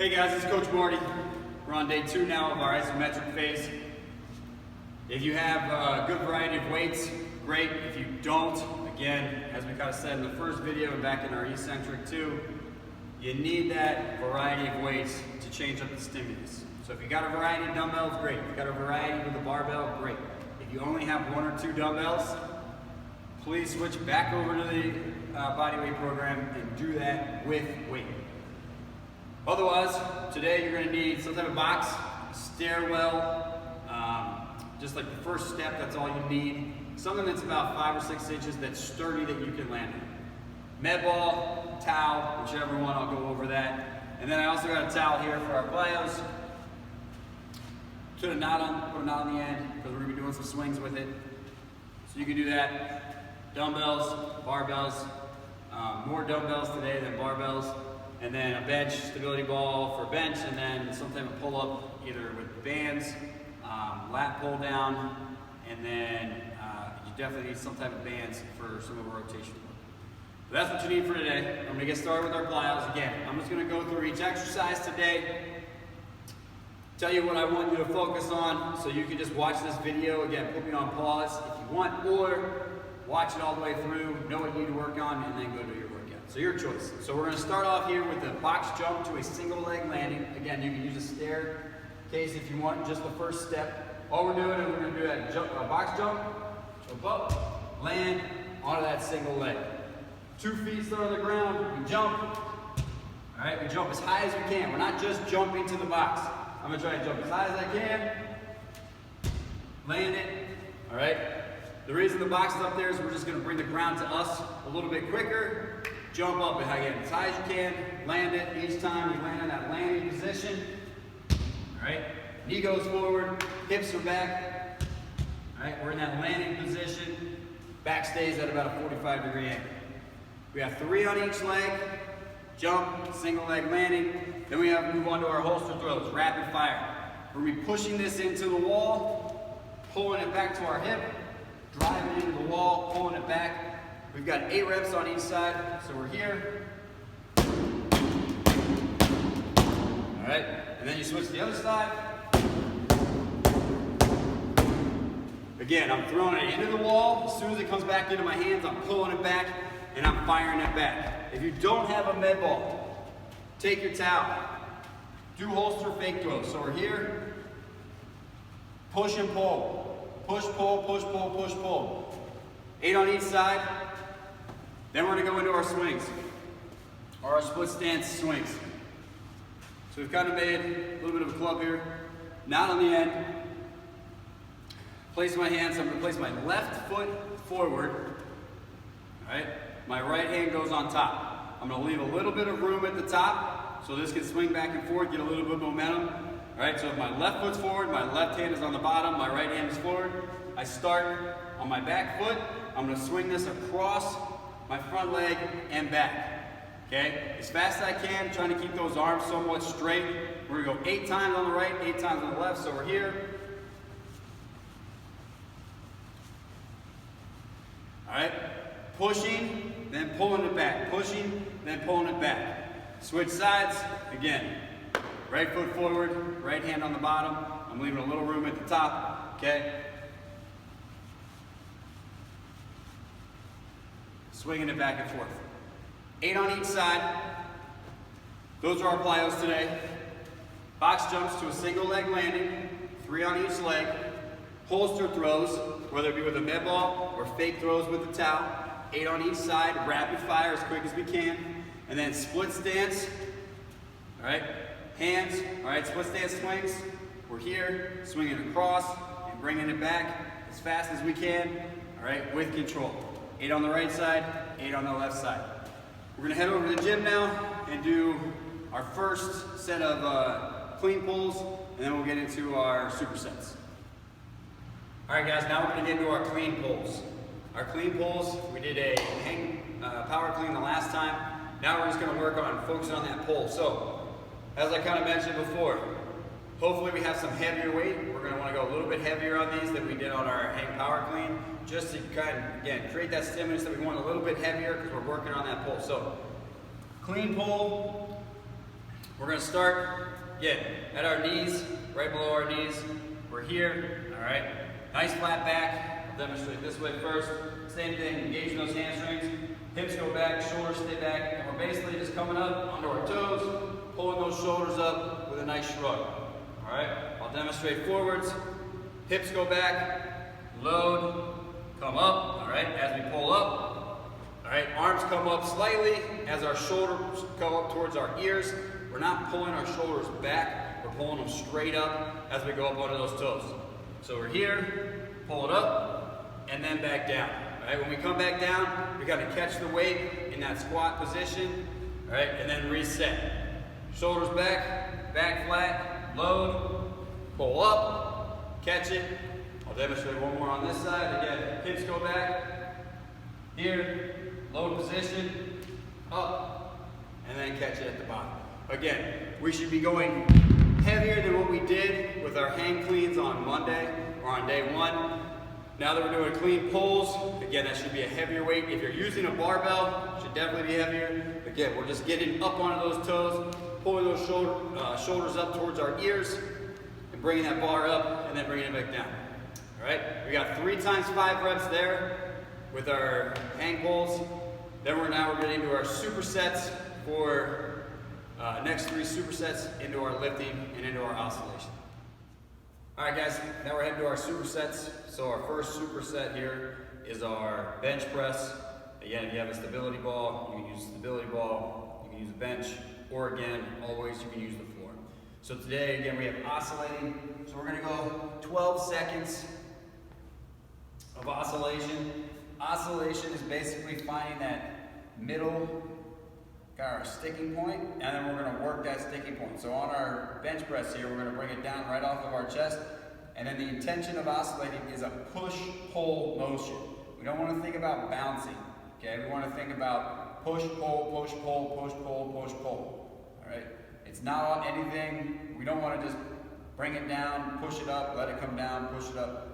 Hey guys, it's Coach Marty. We're on day 2 now of our isometric phase. If you have a good variety of weights, great. If you don't, again, as we kind of said in the first video and back in our eccentric too, you need that variety of weights to change up the stimulus. So if you got a variety of dumbbells, great. If you got a variety with a barbell, great. If you only have 1 or 2 dumbbells, please switch back over to the bodyweight program and do that with weight. Otherwise, today you're going to need some type of box, stairwell, just like the first step, that's all you need. Something that's about 5 or 6 inches that's sturdy that you can land in. Med ball, towel, whichever one, I'll go over that. And then I also got a towel here for our plyos. Put a knot on the end because we're going to be doing some swings with it. So you can do that. Dumbbells, barbells, more dumbbells today than barbells. And then a bench, stability ball for bench, and then some type of pull-up, either with bands, lat pull down, and then you definitely need some type of bands for some of our rotation work. So that's what you need for today. I'm going to get started with our plyos. Again, I'm just going to go through each exercise today, tell you what I want you to focus on, so you can just watch this video. Again, put me on pause if you want, or watch it all the way through, know what you need to work on, and then go do your workout. So your choice. So we're going to start off here with a box jump to a single leg landing. Again, you can use a staircase if you want, just the first step. All we're doing is we're going to do a box jump, jump up, land onto that single leg. 2 feet start on the ground, we jump. All right, we jump as high as we can. We're not just jumping to the box. I'm going to try to jump as high as I can, land it. All right. The reason the box is up there is we're just going to bring the ground to us a little bit quicker. Jump up again as high as you can, land it. Each time you land in that landing position. All right, knee goes forward, hips are back. All right, we're in that landing position. Back stays at about a 45-degree angle. We have 3 on each leg. Jump, single leg landing. Then we have to move on to our holster throws, rapid fire. We're going to be pushing this into the wall, pulling it back to our hip, driving into the wall, pulling it back. We've got 8 reps on each side, so we're here. All right, and then you switch to the other side. Again, I'm throwing it into the wall. As soon as it comes back into my hands, I'm pulling it back and I'm firing it back. If you don't have a med ball, take your towel. Do holster fake throws. So we're here. Push and pull. Push, pull, push, pull, push, pull. 8 on each side. Then we're going to go into our swings, or our split stance swings. So we've kind of made a little bit of a club here. Knot on the end. Place my hands, I'm going to place my left foot forward. All right, my right hand goes on top. I'm going to leave a little bit of room at the top, so this can swing back and forth, get a little bit of momentum. All right, so if my left foot's forward, my left hand is on the bottom, my right hand is forward. I start on my back foot. I'm going to swing this across my front leg and back, okay? As fast as I can, trying to keep those arms somewhat straight. We're gonna go 8 times on the right, 8 times on the left, so we're here. All right, pushing, then pulling it back, pushing, then pulling it back. Switch sides, again, right foot forward, right hand on the bottom. I'm leaving a little room at the top, okay? Swinging it back and forth. 8 on each side. Those are our plyos today. Box jumps to a single leg landing, 3 on each leg. Holster throws, whether it be with a med ball or fake throws with the towel. 8 on each side, rapid fire as quick as we can. And then split stance, all right? Hands, all right, split stance swings. We're here, swinging across and bringing it back as fast as we can, all right, with control. 8 on the right side, 8 on the left side. We're gonna head over to the gym now and do our first set of clean pulls, and then we'll get into our supersets. All right guys, now we're gonna get into our clean pulls. Our clean pulls, we did a hang power clean the last time. Now we're just gonna work on focusing on that pull. So, as I kind of mentioned before, hopefully we have some heavier weight. We're going to want to go a little bit heavier on these than we did on our hang power clean, just to kind of, again, create that stimulus that we want a little bit heavier because we're working on that pull. So, clean pull, We're gonna start, again, at our knees, right below our knees. We're here, all right? Nice flat back. I'll demonstrate this way first. Same thing, engaging those hamstrings. Hips go back, shoulders stay back, and we're basically just coming up onto our toes, pulling those shoulders up with a nice shrug. All right, I'll demonstrate forwards. Hips go back, load, come up, all right, as we pull up. All right, arms come up slightly as our shoulders come up towards our ears. We're not pulling our shoulders back, we're pulling them straight up as we go up onto those toes. So we're here, pull it up, and then back down. All right, when we come back down, we gotta catch the weight in that squat position, all right, and then reset. Shoulders back, back flat, load, pull up, catch it. I'll demonstrate one more on this side. Again, hips go back, here, load position, up, and then catch it at the bottom. Again, we should be going heavier than what we did with our hang cleans on Monday or on day one. Now that we're doing clean pulls, again, that should be a heavier weight. If you're using a barbell, it should definitely be heavier. Again, we're just getting up onto those toes, pulling those shoulders up towards our ears, and bringing that bar up, and then bringing it back down. All right, we got 3 times 5 reps there with our hang pulls. Then we're getting into our supersets for next 3 supersets into our lifting and into our oscillation. All right, guys, now we're heading to our supersets. So our first superset here is our bench press. Again, if you have a stability ball, you can use a stability ball, you can use a bench, or again, always you can use the floor. So today, again, we have oscillating. So we're gonna go 12 seconds of oscillation. Oscillation is basically finding that middle, got our sticking point, and then we're gonna work that sticking point. So on our bench press here, we're gonna bring it down right off of our chest, and then the intention of oscillating is a push-pull motion. We don't wanna think about bouncing, okay? We wanna think about push-pull, push-pull, push-pull, push-pull, all right? It's not anything, we don't wanna just bring it down, push it up, let it come down, push it up.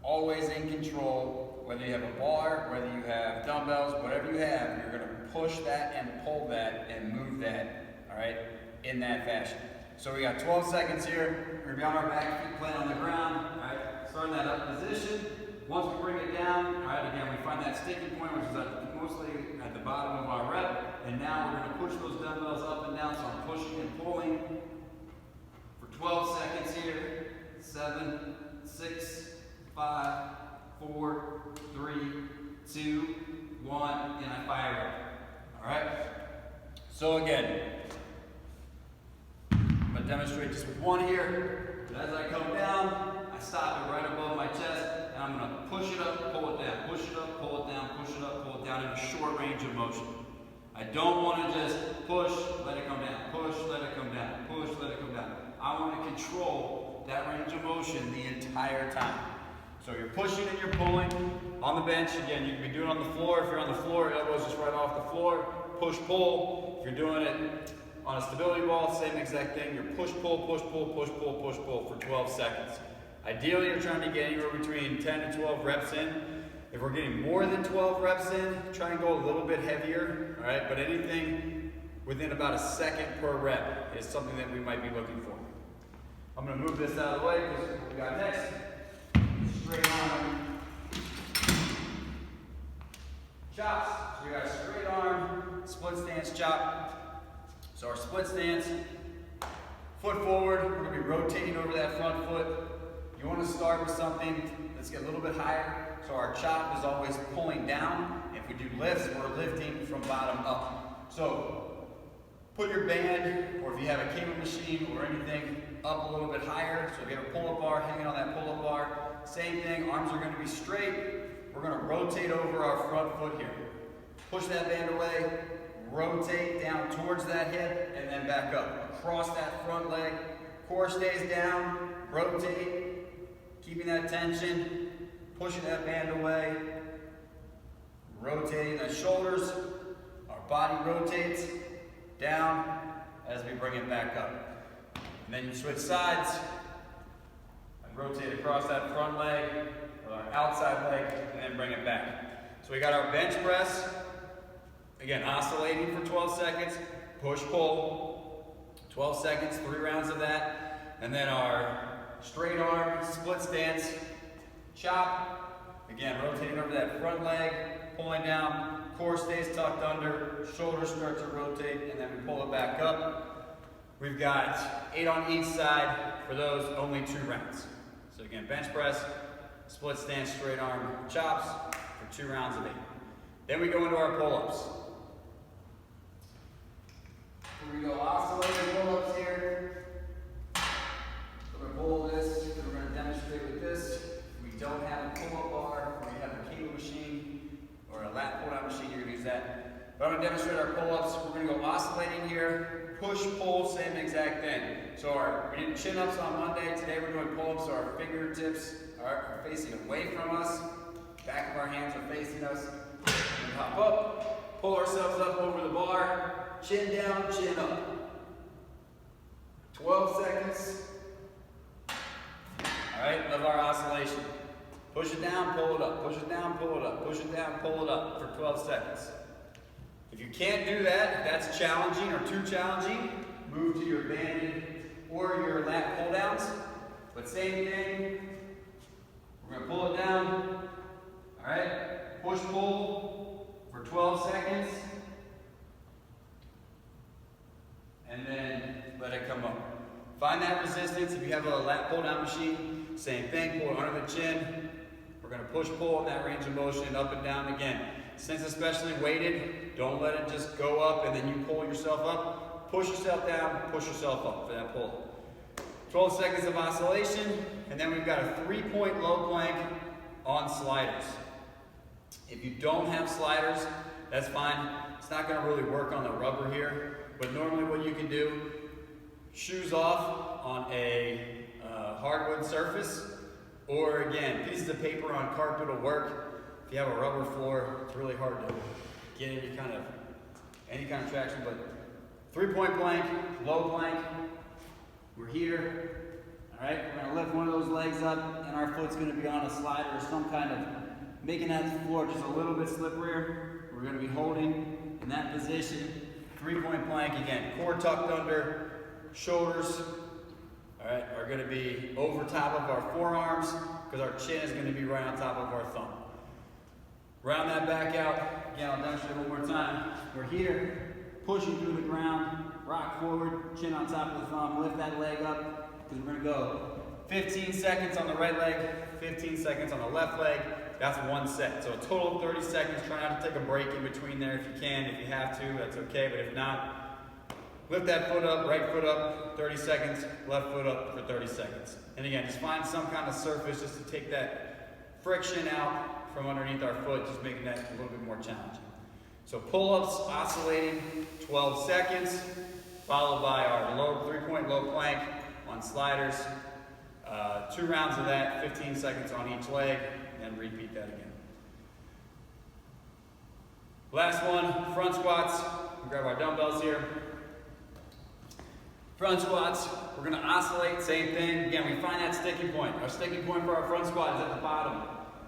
Always in control, whether you have a bar, whether you have dumbbells, whatever you have, you're gonna push that and pull that and move that, all right, in that fashion. So we got 12 seconds here. We're gonna be on our back, feet planted on the ground, all right, starting that up position. Once we bring it down, all right, again, we find that sticking point, which is mostly at the bottom of our rep, and now we're gonna push those dumbbells up and down, so I'm pushing and pulling for 12 seconds here. 7, 6, 5, 4, 3, 2, 1, and I fire up. All right? So again, I'm gonna demonstrate just with one here. But as I come down, I stop it right above my chest, and I'm gonna push it up, pull it down, push it up, pull it down, push it up, pull it down in a short range of motion. I don't wanna just push, let it come down, push, let it come down, push, let it come down. I wanna control that range of motion the entire time. So you're pushing and you're pulling on the bench. Again, you can be doing it on the floor. If you're on the floor, elbows just right off the floor. Push, pull. If you're doing it on a stability ball, same exact thing. You're push, pull, push, pull, push, pull, push, pull for 12 seconds. Ideally, you're trying to get anywhere between 10 to 12 reps in. If we're getting more than 12 reps in, try and go a little bit heavier, all right? But anything within about a second per rep is something that we might be looking for. I'm gonna move this out of the way because what we got next. Straight arm chops. So we got a straight arm split stance chop. So our split stance, foot forward, we're gonna be rotating over that front foot. You wanna start with something that's get a little bit higher. So our chop is always pulling down. If we do lifts, we're lifting from bottom up. So put your band, or if you have a cable machine or anything, up a little bit higher. So if you have a pull-up bar, hanging on that pull-up bar. Same thing, arms are gonna be straight. We're gonna rotate over our front foot here. Push that band away, rotate down towards that hip, and then back up. Across that front leg, core stays down, rotate, keeping that tension, pushing that band away, rotating the shoulders, our body rotates down as we bring it back up. And then you switch sides. Rotate across that front leg, or our outside leg, and then bring it back. So we got our bench press. Again, oscillating for 12 seconds. Push, pull. 12 seconds, 3 rounds of that. And then our straight arm, split stance, chop. Again, rotating over that front leg, pulling down, core stays tucked under, shoulders start to rotate, and then we pull it back up. We've got 8 on each side for those, only 2 rounds. So again, bench press, split stance, straight arm, chops for 2 rounds of 8. Then we go into our pull-ups. We're going to go oscillating pull-ups here. We're going to pull this, we're going to demonstrate with this. If we don't have a pull-up bar, or we have a cable machine, or a lat pull-down machine, you're going to use that. But I'm going to demonstrate our pull-ups. We're going to go oscillating here, push, pull, same exact thing. So we did chin-ups on Monday. Today we're doing pull-ups, so our fingertips are facing away from us. Back of our hands are facing us. And hop up, pull ourselves up over the bar, chin down, chin up. 12 seconds. All right, of our oscillation. Push it down, pull it up, push it down, pull it up, push it down, pull it up for 12 seconds. If you can't do that, if that's challenging or too challenging, move to your banded or your lat pull downs. But same thing, we're going to pull it down. All right, push, pull for 12 seconds. And then let it come up. Find that resistance. If you have a lat pull down machine, same thing, pull it under the chin. We're going to push, pull in that range of motion, up and down again. Since especially weighted, don't let it just go up and then you pull yourself up. Push yourself down, push yourself up for that pull. 12 seconds of oscillation, and then we've got a 3-point low plank on sliders. If you don't have sliders, that's fine. It's not going to really work on the rubber here, but normally what you can do, shoes off on a hardwood surface, or again, pieces of paper on carpet will work. If you have a rubber floor, it's really hard to get any kind of traction, but 3-point plank, low plank, we're here. All right, we're gonna lift one of those legs up and our foot's gonna be on a slider or some kind of, making that floor just a little bit slipperier. We're gonna be holding in that position. 3-point plank, again, core tucked under, shoulders, all right, are gonna be over top of our forearms because our chin is gonna be right on top of our thumb. Round that back out. Again, I'll demonstrate one more time. We're here, pushing through the ground, rock forward, chin on top of the thumb, lift that leg up, because we're gonna go 15 seconds on the right leg, 15 seconds on the left leg. That's 1 set. So a total of 30 seconds. Try not to take a break in between there if you can. If you have to, that's okay, but if not, lift that foot up, right foot up, 30 seconds, left foot up for 30 seconds. And again, just find some kind of surface just to take that friction out from underneath our foot, just making that a little bit more challenging. So pull-ups, oscillating, 12 seconds, followed by our 3-point low plank on sliders. 2 rounds of that, 15 seconds on each leg, and repeat that again. Last one, front squats. We'll grab our dumbbells here. Front squats, we're gonna oscillate, same thing. Again, we find that sticking point. Our sticking point for our front squat is at the bottom.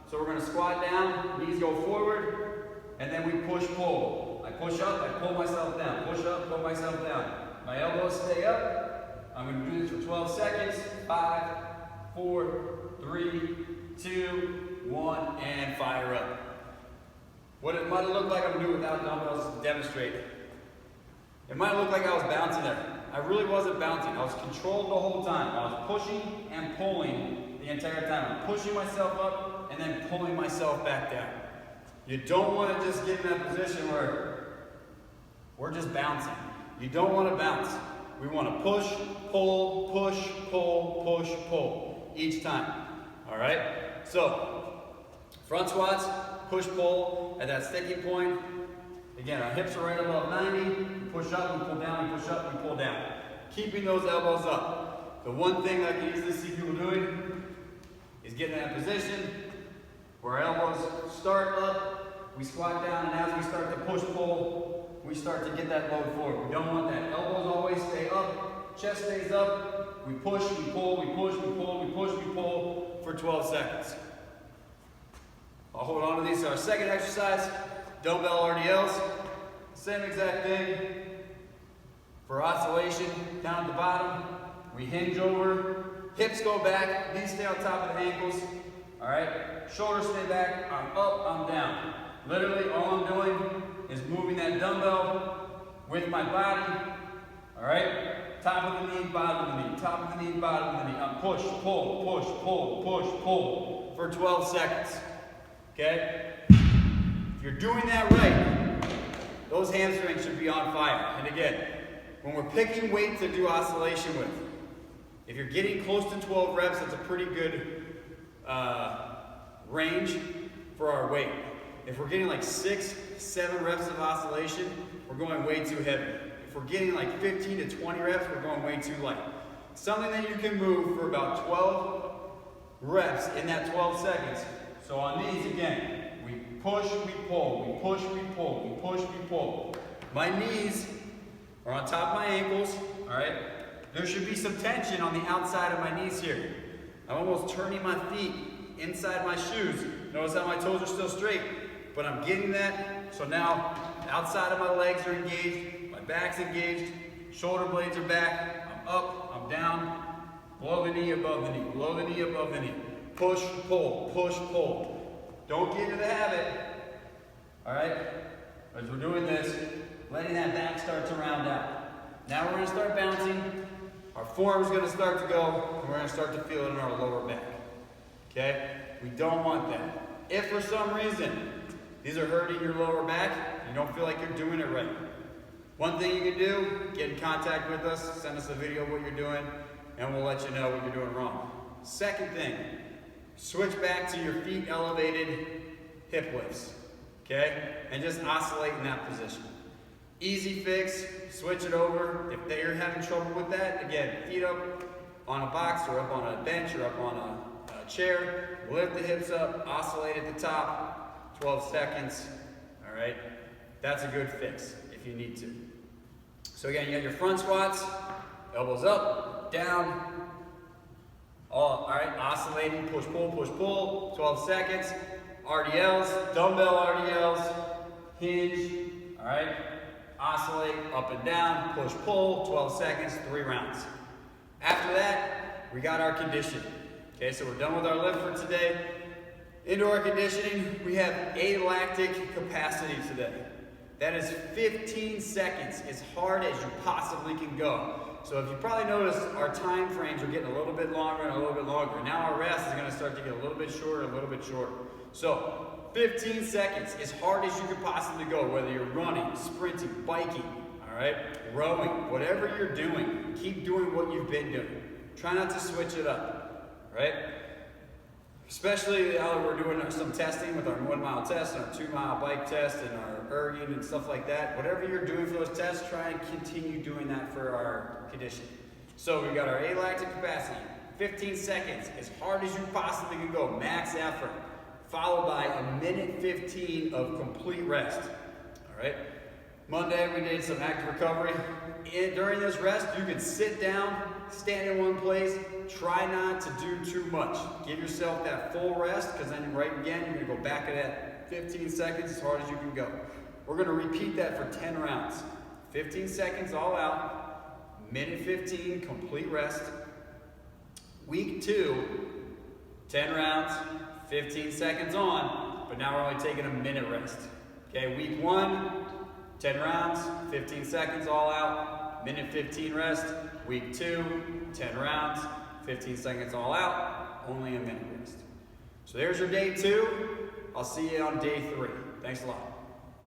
So we're gonna squat down, knees go forward, and then we push, pull. I push up, I pull myself down. Push up, pull myself down. My elbows stay up. I'm gonna do this for 12 seconds. 5, 4, 3, 2, 1, and fire up. What it might have looked like I'm doing without dumbbells to demonstrate. It might look like I was bouncing there. I really wasn't bouncing. I was controlled the whole time. I was pushing and pulling the entire time. I'm pushing myself up and then pulling myself back down. You don't want to just get in that position where we're just bouncing. You don't want to bounce. We want to push, pull, push, pull, push, pull each time. All right? So, front squats, push, pull at that sticking point. Again, our hips are right above 90. We push up, we pull down, we push up, we pull down. Keeping those elbows up. The one thing I can easily see people doing is getting in that position where our elbows start up, we squat down, and as we start to push, pull, we start to get that load forward. We don't want that. Elbows always stay up, chest stays up. We push, we pull, we push, we pull, we push, we pull for 12 seconds. I'll hold on to these. So our second exercise, dumbbell RDLs. Same exact thing. For oscillation, down at the bottom, we hinge over, hips go back, knees stay on top of the ankles, all right? Shoulders stay back, I'm up, I'm down. Literally, all I'm doing is moving that dumbbell with my body, all right? Top of the knee, bottom of the knee, top of the knee, bottom of the knee. I'm push, pull, push, pull, push, pull for 12 seconds, okay? If you're doing that right, those hamstrings should be on fire. And again, when we're picking weight to do oscillation with, if you're getting close to 12 reps, that's a pretty good range for our weight. If we're getting like 6, 7 reps of oscillation, we're going way too heavy. If we're getting like 15 to 20 reps, we're going way too light. Something that you can move for about 12 reps in that 12 seconds. So on these, again, we push, we pull, we push, we pull, we push, we pull. My knees are on top of my ankles, all right? There should be some tension on the outside of my knees here. I'm almost turning my feet inside my shoes. Notice how my toes are still straight, but I'm getting that. So now, the outside of my legs are engaged, my back's engaged, shoulder blades are back, I'm up, I'm down, below the knee, above the knee, below the knee, above the knee. Push, pull, push, pull. Don't get into the habit, all right? As we're doing this, letting that back start to round out. Now we're gonna start bouncing. Our forearm's gonna start to go, and we're gonna start to feel it in our lower back, okay? We don't want that. If for some reason these are hurting your lower back, you don't feel like you're doing it right, one thing you can do, get in contact with us, send us a video of what you're doing, and we'll let you know what you're doing wrong. Second thing, switch back to your feet elevated hip lifts, okay? And just oscillate in that position. Easy fix, switch it over. If they're having trouble with that, again, feet up on a box or up on a bench or up on a chair, lift the hips up, oscillate at the top, 12 seconds, all right? That's a good fix if you need to. So again, you got your front squats, elbows up, down, all right, oscillating, push, pull, 12 seconds. RDLs, dumbbell RDLs, hinge, all right? Oscillate, up and down, push, pull, 12 seconds, 3 rounds. After that, we got our conditioning. Okay, so we're done with our lift for today. Into our conditioning, we have alactic capacity today. That is 15 seconds, as hard as you possibly can go. So if you probably noticed, our time frames are getting a little bit longer and a little bit longer. Now our rest is gonna start to get a little bit shorter, a little bit shorter. So 15 seconds, as hard as you could possibly go, whether you're running, sprinting, biking, all right, rowing, whatever you're doing, keep doing what you've been doing. Try not to switch it up, right? Especially now that we're doing some testing with our 1 mile test and our 2 mile bike test and our erging and stuff like that. Whatever you're doing for those tests, try and continue doing that for our conditioning. So we got our alactic capacity, 15 seconds, as hard as you possibly can go, max effort, followed by a minute 15 of complete rest, all right? Monday, we did some active recovery. During this rest, you can sit down, stand in one place, try not to do too much. Give yourself that full rest, because then right again, you're gonna go back at that 15 seconds as hard as you can go. We're gonna repeat that for 10 rounds. 15 seconds all out, minute 15, complete rest. Week 2, 10 rounds, 15 seconds on, but now we're only taking a minute rest. Okay, week 1, 10 rounds, 15 seconds all out, minute 15 rest. Week 2, 10 rounds, 15 seconds all out, only a minute rest. So there's your day 2. I'll see you on day 3. Thanks a lot.